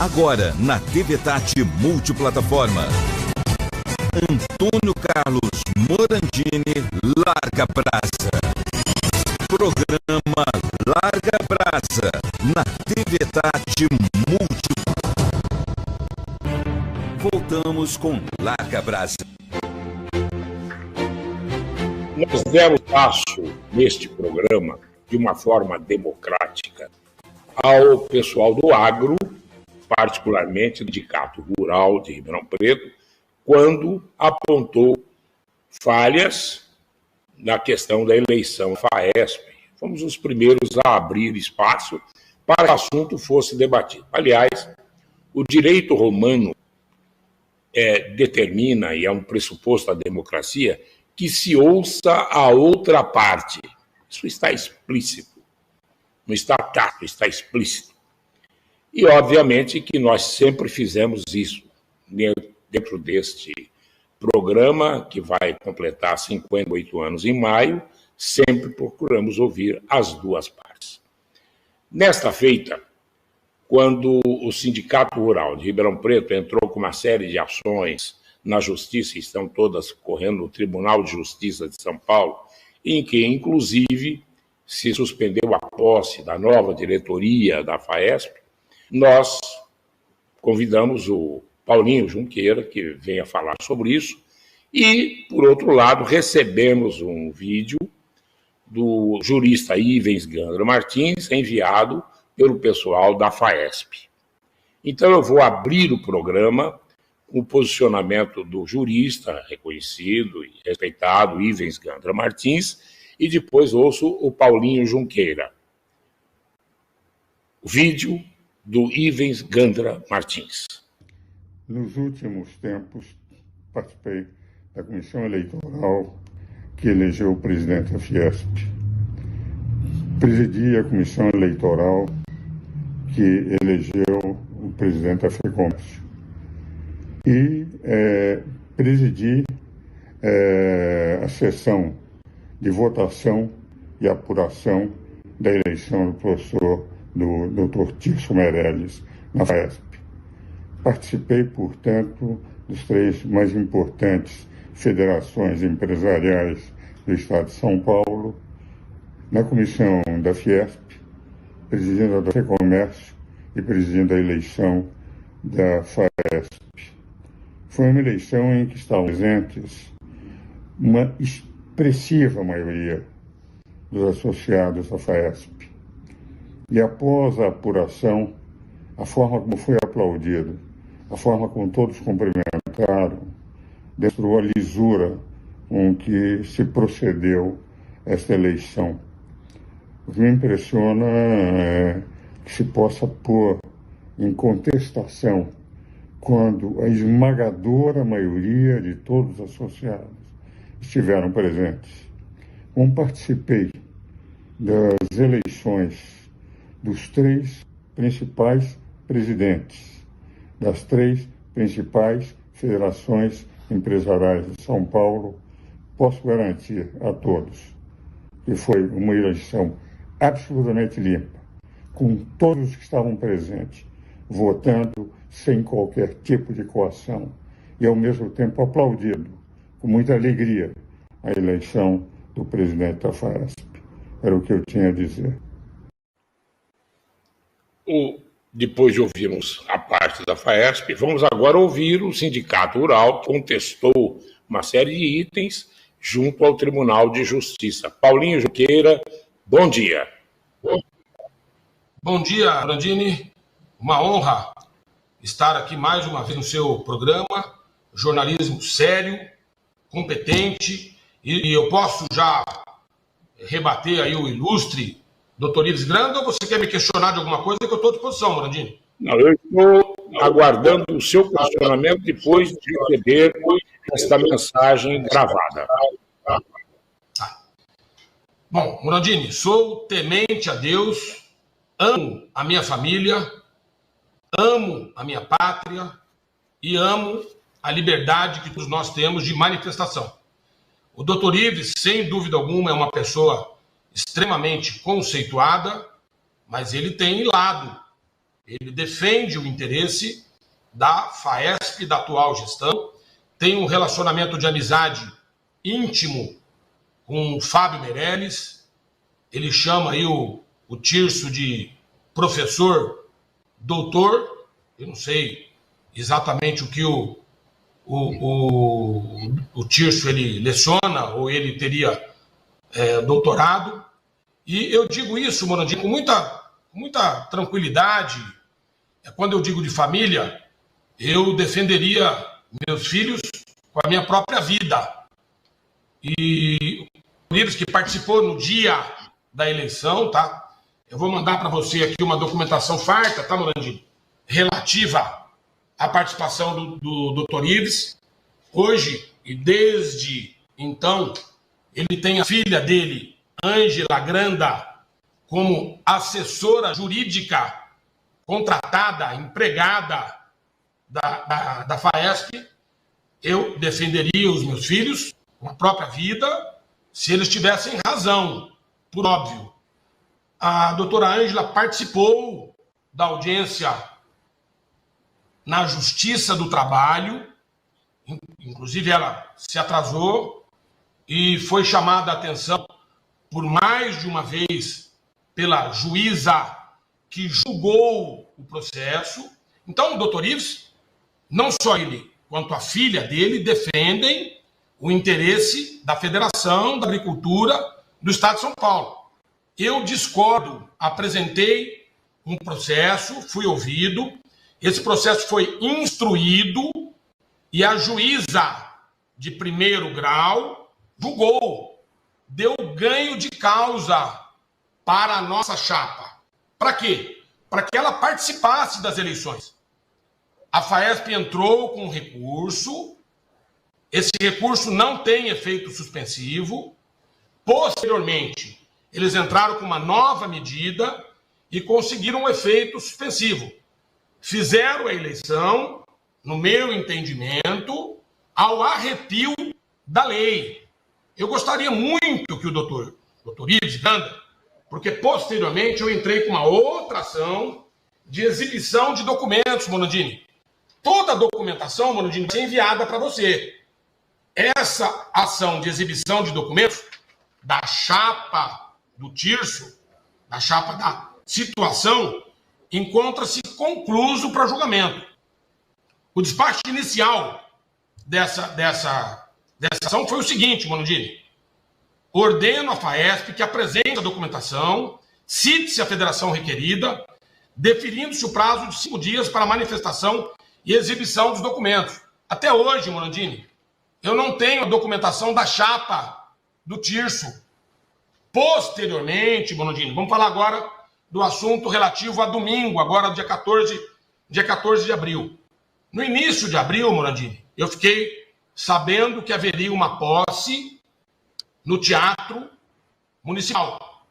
Agora, na TV Tati Multiplataforma. Antônio Carlos Morandini, Larga Brasa. Programa Larga Brasa, na TV Tati Voltamos com Larga Brasa. Nós demos passo neste programa de uma forma democrática ao pessoal do agro, particularmente do Sindicato Rural de Ribeirão Preto, quando apontou falhas na questão da eleição FAESP. Fomos os primeiros a abrir espaço para que o assunto fosse debatido. Aliás, o direito romano determina, e é um pressuposto da democracia, que se ouça a outra parte. Isso está explícito. Não está tácito, está explícito. E, obviamente, que nós sempre fizemos isso dentro deste programa, que vai completar 58 anos em maio, sempre procuramos ouvir as duas partes. Nesta feita, quando o Sindicato Rural de Ribeirão Preto entrou com uma série de ações na Justiça, estão todas correndo no Tribunal de Justiça de São Paulo, em que, inclusive, se suspendeu a posse da nova diretoria da FAESP, nós convidamos o Paulinho Junqueira, que venha falar sobre isso, e, por outro lado, recebemos um vídeo do jurista Ivens Gandra Martins, enviado pelo pessoal da FAESP. Então, eu vou abrir o programa com o posicionamento do jurista reconhecido e respeitado, Ivens Gandra Martins, e depois ouço o Paulinho Junqueira. O vídeo do Ivens Gandra Martins. Nos últimos tempos, participei da comissão eleitoral que elegeu o presidente da Fiesp. Presidi a comissão eleitoral que elegeu o presidente da FEComércio. E presidi a sessão de votação e apuração da eleição do professor do Dr. Tirso Meirelles na FAESP. Participei, portanto, dos 3 mais importantes federações empresariais do Estado de São Paulo, na comissão da Fiesp, presidindo a da FEComércio e presidindo a eleição da FAESP. Foi uma eleição em que estavam presentes uma expressiva maioria dos associados da FAESP. E após a apuração, a forma como foi aplaudido, a forma como todos cumprimentaram, demonstrou a lisura com que se procedeu esta eleição. O que me impressiona é que se possa pôr em contestação quando a esmagadora maioria de todos os associados estiveram presentes. Como participei das eleições dos 3 principais presidentes, das 3 principais federações empresariais de São Paulo, posso garantir a todos que foi uma eleição absolutamente limpa, com todos que estavam presentes, votando sem qualquer tipo de coação e, ao mesmo tempo, aplaudindo com muita alegria a eleição do presidente da FAESP. Era o que eu tinha a dizer. Depois de ouvirmos a parte da FAESP, vamos agora ouvir o Sindicato Rural, que contestou uma série de itens junto ao Tribunal de Justiça. Paulinho Junqueira, bom dia. Bom dia, Brandini. Uma honra estar aqui mais uma vez no seu programa. Jornalismo sério, competente, e eu posso já rebater aí o ilustre Dr. Ivens Gandra, ou você quer me questionar de alguma coisa que eu estou à disposição, Brandini? Não, eu estou aguardando o seu questionamento depois de receber esta mensagem gravada. Bom, Morandini, sou temente a Deus, amo a minha família, amo a minha pátria e amo a liberdade que todos nós temos de manifestação. O Dr. Ivens, sem dúvida alguma, é uma pessoa extremamente conceituada, mas ele tem lado. ele defende o interesse da FAESP, da atual gestão, tem um relacionamento de amizade íntimo com o Fábio Meirelles, ele chama aí o Tirso de professor, doutor, eu não sei exatamente o que o Tirso ele leciona, ou ele teria doutorado, e eu digo isso, Morandini, com muita tranquilidade. Quando eu digo de família, eu defenderia meus filhos com a minha própria vida. E o Ives, que participou no dia da eleição, tá? Eu vou mandar para você aqui uma documentação farta, tá, Morandini? Relativa à participação do Dr. Ives. Hoje, e desde então, ele tem a filha dele, Ângela Granda, como assessora jurídica contratada, empregada da FAESP. Eu defenderia os meus filhos com a própria vida se eles tivessem razão, por óbvio. A doutora Ângela participou da audiência na Justiça do Trabalho, inclusive ela se atrasou e foi chamada a atenção por mais de uma vez pela juíza que julgou o processo. Então, o doutor Ives, não só ele, quanto a filha dele, defendem o interesse da Federação da Agricultura do Estado de São Paulo. Eu discordo, apresentei um processo, fui ouvido, esse processo foi instruído e a juíza de primeiro grau julgou, deu ganho de causa para a nossa chapa. Para quê? Para que ela participasse das eleições. A FAESP entrou com recurso, esse recurso não tem efeito suspensivo. Posteriormente, eles entraram com uma nova medida e conseguiram um efeito suspensivo. Fizeram a eleição, no meu entendimento, ao arrepio da lei. Eu gostaria muito que o doutor Ives Granda, porque posteriormente eu entrei com uma outra ação de exibição de documentos, Morandini. Toda a documentação, Morandini, vai ser enviada para você. Essa ação de exibição de documentos da chapa do Tirso, da chapa da situação, encontra-se concluso para julgamento. O despacho inicial dessa ação foi o seguinte, Morandini. Ordeno à FAESP que apresente a documentação, cite-se a federação requerida, definindo-se o prazo de 5 dias para manifestação e exibição dos documentos. Até hoje, Morandini, eu não tenho a documentação da chapa do Tirso. Posteriormente, Morandini, vamos falar agora do assunto relativo a domingo, agora dia 14 de abril. No início de abril, Morandini, eu fiquei sabendo que haveria uma posse no Teatro Municipal.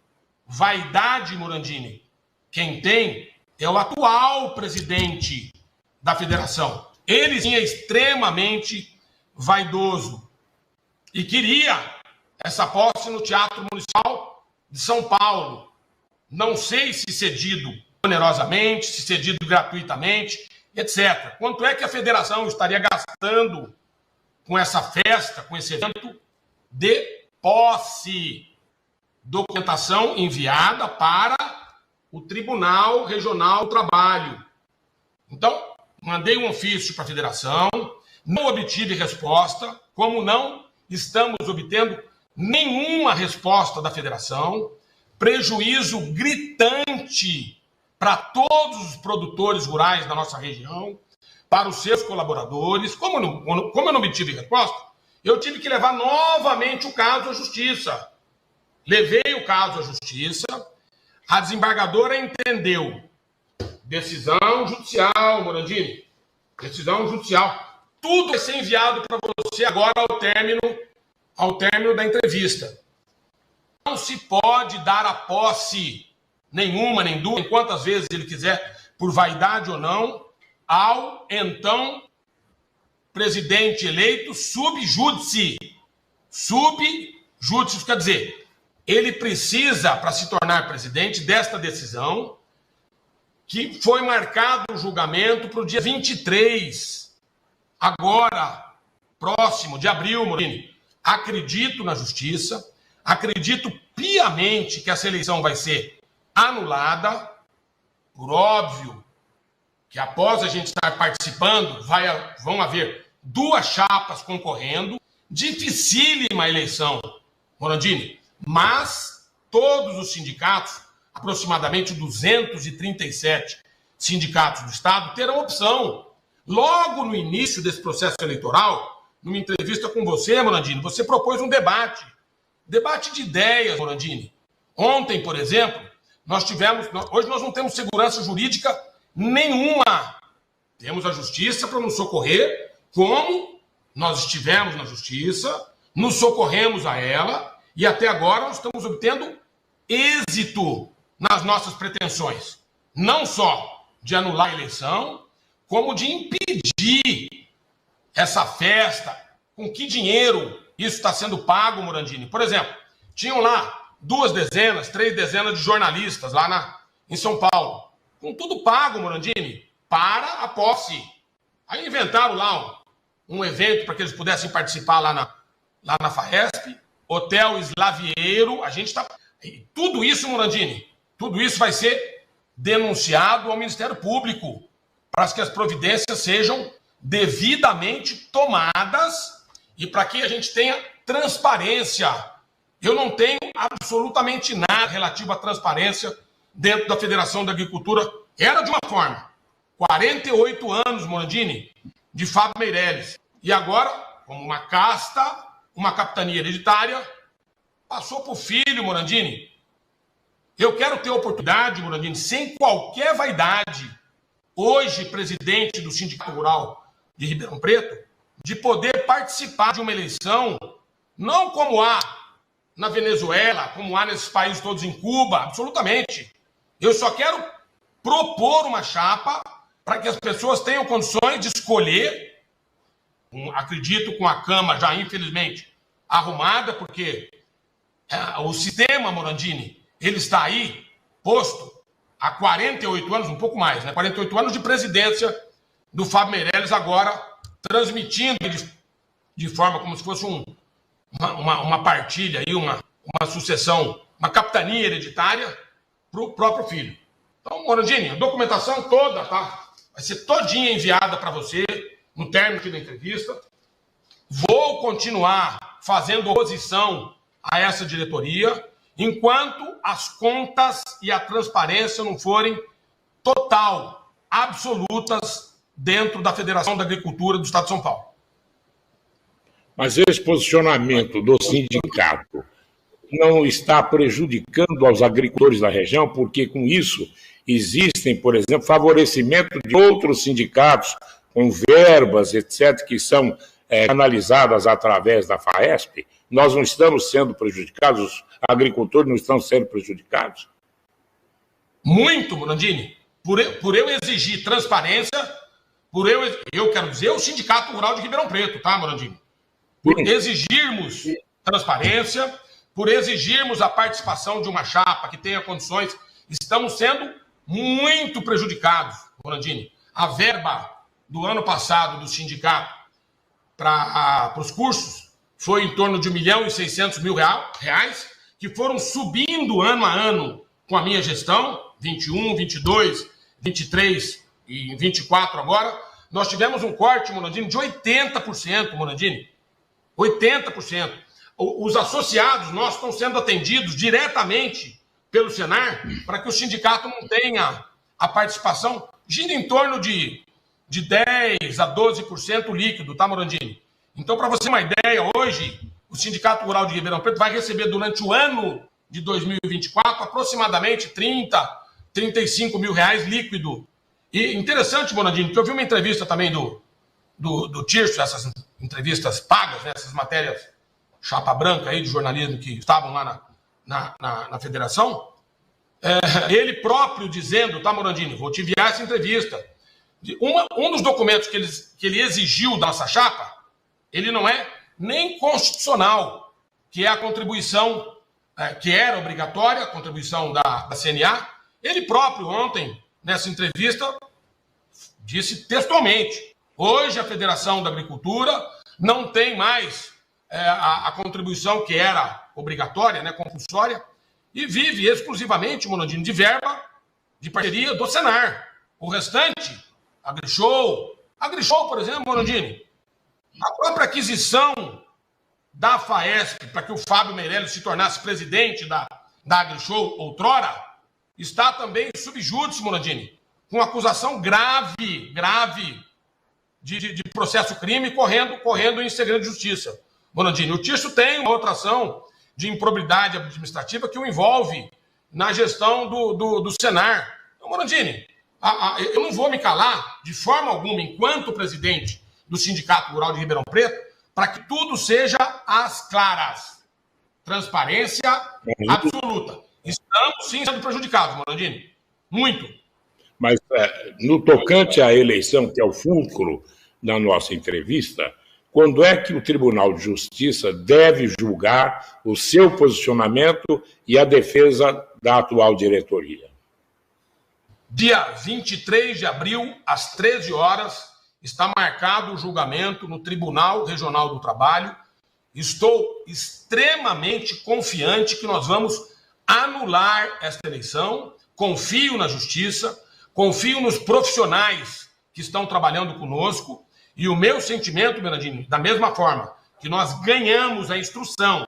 Vaidade, Morandini, quem tem é o atual presidente da federação. Ele sim é extremamente vaidoso e queria essa posse no Teatro Municipal de São Paulo. Não sei se cedido onerosamente, se cedido gratuitamente, etc. Quanto é que a federação estaria gastando com essa festa, com esse evento de posse? Documentação enviada para o Tribunal Regional do Trabalho. Então, mandei um ofício para a federação, não obtive resposta, como não estamos obtendo nenhuma resposta da federação, prejuízo gritante para todos os produtores rurais da nossa região, para os seus colaboradores. Como eu não obtive resposta, eu tive que levar novamente o caso à justiça. Levei o caso à justiça, a desembargadora entendeu. Decisão judicial, Morandini. Decisão judicial. Tudo vai ser enviado para você agora ao término da entrevista. Não se pode dar a posse nenhuma, nem duas, quantas vezes ele quiser, por vaidade ou não, ao então presidente eleito sub judice. Sub judice, quer dizer, ele precisa, para se tornar presidente, desta decisão, que foi marcado o julgamento para o dia 23, agora, próximo, de abril, Morandini. Acredito na justiça, acredito piamente que essa eleição vai ser anulada, por óbvio que após a gente estar participando, vão haver 2 chapas concorrendo, dificílima eleição, Morandini, mas todos os sindicatos, aproximadamente 237 sindicatos do Estado, terão opção. Logo no início desse processo eleitoral, numa entrevista com você, Morandini, você propôs um debate de ideias, Morandini. Ontem, por exemplo, hoje nós não temos segurança jurídica nenhuma. Temos a justiça para nos socorrer, como nós estivemos na justiça, nos socorremos a ela, e até agora nós estamos obtendo êxito nas nossas pretensões. Não só de anular a eleição, como de impedir essa festa. Com que dinheiro isso está sendo pago, Morandini? Por exemplo, tinham lá 2 dezenas, 3 dezenas de jornalistas lá em São Paulo. Com tudo pago, Morandini, para a posse. Aí inventaram lá um evento para que eles pudessem participar lá na FAESP, Hotel Slavieiro, a gente está... Tudo isso, Morandini, tudo isso vai ser denunciado ao Ministério Público para que as providências sejam devidamente tomadas e para que a gente tenha transparência. Eu não tenho absolutamente nada relativo à transparência dentro da Federação da Agricultura. Era de uma forma. 48 anos, Morandini, de Fábio Meirelles. E agora, como uma casta, uma capitania hereditária, passou para o filho, Morandini. Eu quero ter oportunidade, Morandini, sem qualquer vaidade, hoje presidente do Sindicato Rural de Ribeirão Preto, de poder participar de uma eleição, não como há na Venezuela, como há nesses países todos em Cuba, absolutamente. Eu só quero propor uma chapa para que as pessoas tenham condições de escolher, acredito com a cama já, infelizmente, arrumada, porque o sistema, Morandini, ele está aí posto há 48 anos, um pouco mais, né? 48 anos de presidência do Fábio Meirelles, agora transmitindo de forma como se fosse uma partilha, aí, uma sucessão, uma capitania hereditária para o próprio filho. Então, Morandini, a documentação toda, tá? Vai ser todinha enviada para você no término aqui da entrevista. Vou continuar fazendo oposição a essa diretoria enquanto as contas e a transparência não forem total, absolutas dentro da Federação da Agricultura do Estado de São Paulo. Mas esse posicionamento do sindicato não está prejudicando aos agricultores da região, porque com isso existem, por exemplo, favorecimento de outros sindicatos com verbas, etc., que são canalizadas através da FAESP. Nós não estamos sendo prejudicados, os agricultores não estão sendo prejudicados? Muito, Morandini. Por eu exigir transparência, eu quero dizer o Sindicato Rural de Ribeirão Preto, tá, Morandini? Por exigirmos transparência, por exigirmos a participação de uma chapa que tenha condições, estamos sendo muito prejudicados, Morandini. A verba do ano passado do sindicato para os cursos foi em torno de R$1.600.000, que foram subindo ano a ano com a minha gestão, 21, 22, 23 e 24 agora. Nós tivemos um corte, Morandini, de 80%, Morandini. 80%. Os associados nossos estão sendo atendidos diretamente pelo Senar para que o sindicato não tenha a participação, gira em torno de 10% a 12% líquido, tá, Morandini? Então, para você ter uma ideia, hoje, o Sindicato Rural de Ribeirão Preto vai receber durante o ano de 2024 aproximadamente 30, 35 mil reais líquido. E interessante, Morandini, que eu vi uma entrevista também do Tirso, essas entrevistas pagas, né, essas matérias chapa branca aí de jornalismo que estavam lá na federação, ele próprio dizendo, tá, Morandini, vou te enviar essa entrevista. Um dos documentos que ele exigiu da nossa chapa, ele não é nem constitucional, que é a contribuição que era obrigatória, a contribuição da CNA. Ele próprio ontem nessa entrevista, disse textualmente: hoje a Federação da Agricultura não tem mais a contribuição que era obrigatória, né, compulsória, e vive exclusivamente, Morandini, de verba de parceria do Senar. O restante, AgriShow, por exemplo, Morandini, a própria aquisição da FAESP para que o Fábio Meirelles se tornasse presidente da AgriShow outrora, está também sub júdice, Morandini, com acusação grave de processo crime correndo em segredo de justiça. Morandini, o Tirso tem uma outra ação de improbidade administrativa que o envolve na gestão do Senar. Então, Morandini, eu não vou me calar de forma alguma, enquanto presidente do Sindicato Rural de Ribeirão Preto, para que tudo seja às claras. Transparência absoluta. Estamos, sim, sendo prejudicados, Morandini. Muito. Mas, no tocante à eleição, que é o fulcro da nossa entrevista, quando é que o Tribunal de Justiça deve julgar o seu posicionamento e a defesa da atual diretoria? Dia 23 de abril, às 13 horas, está marcado o julgamento no Tribunal Regional do Trabalho. Estou extremamente confiante que nós vamos anular esta eleição. Confio na Justiça, confio nos profissionais que estão trabalhando conosco. E o meu sentimento, Bernardino, da mesma forma que nós ganhamos a instrução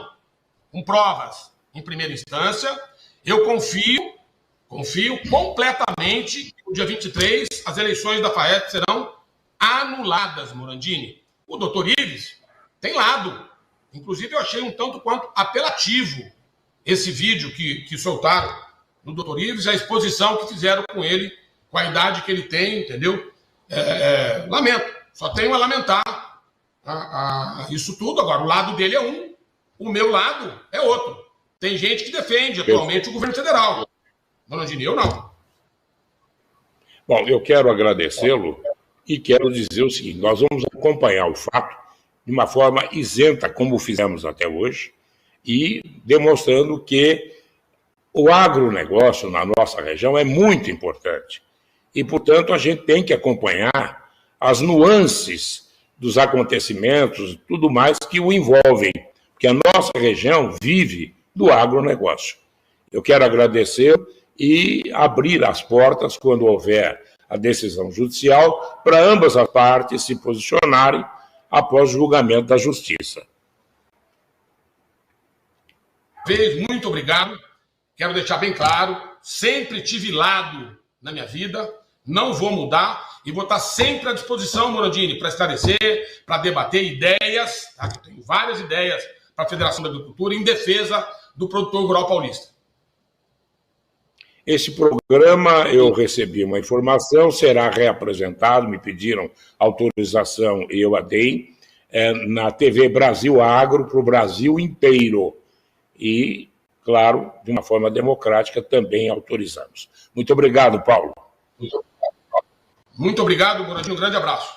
com provas em primeira instância, eu confio completamente que no dia 23 as eleições da FAESP serão anuladas, Morandini. O doutor Ives tem lado. Inclusive, eu achei um tanto quanto apelativo esse vídeo que soltaram no doutor Ives, a exposição que fizeram com ele, com a idade que ele tem, entendeu? Lamento. Só tenho a lamentar isso tudo. Agora, o lado dele é um, o meu lado é outro. Tem gente que defende atualmente o governo federal. Morandini, eu não. Bom, eu quero agradecê-lo e quero dizer o seguinte: nós vamos acompanhar o fato de uma forma isenta, como fizemos até hoje, e demonstrando que o agronegócio na nossa região é muito importante. E, portanto, a gente tem que acompanhar as nuances dos acontecimentos, tudo mais que o envolvem, porque a nossa região vive do agronegócio. Eu quero agradecer e abrir as portas, quando houver a decisão judicial, para ambas as partes se posicionarem após o julgamento da Justiça. Muito obrigado. Quero deixar bem claro, sempre tive lado na minha vida, não vou mudar e vou estar sempre à disposição, Morandini, para esclarecer, para debater ideias. Tá? Eu tenho várias ideias para a Federação da Agricultura em defesa do produtor rural paulista. Esse programa, eu recebi uma informação, será reapresentado, me pediram autorização e eu a dei, na TV Brasil Agro para o Brasil inteiro. E, claro, de uma forma democrática também autorizamos. Muito obrigado, Paulo. Muito obrigado, Morandini. Um grande abraço.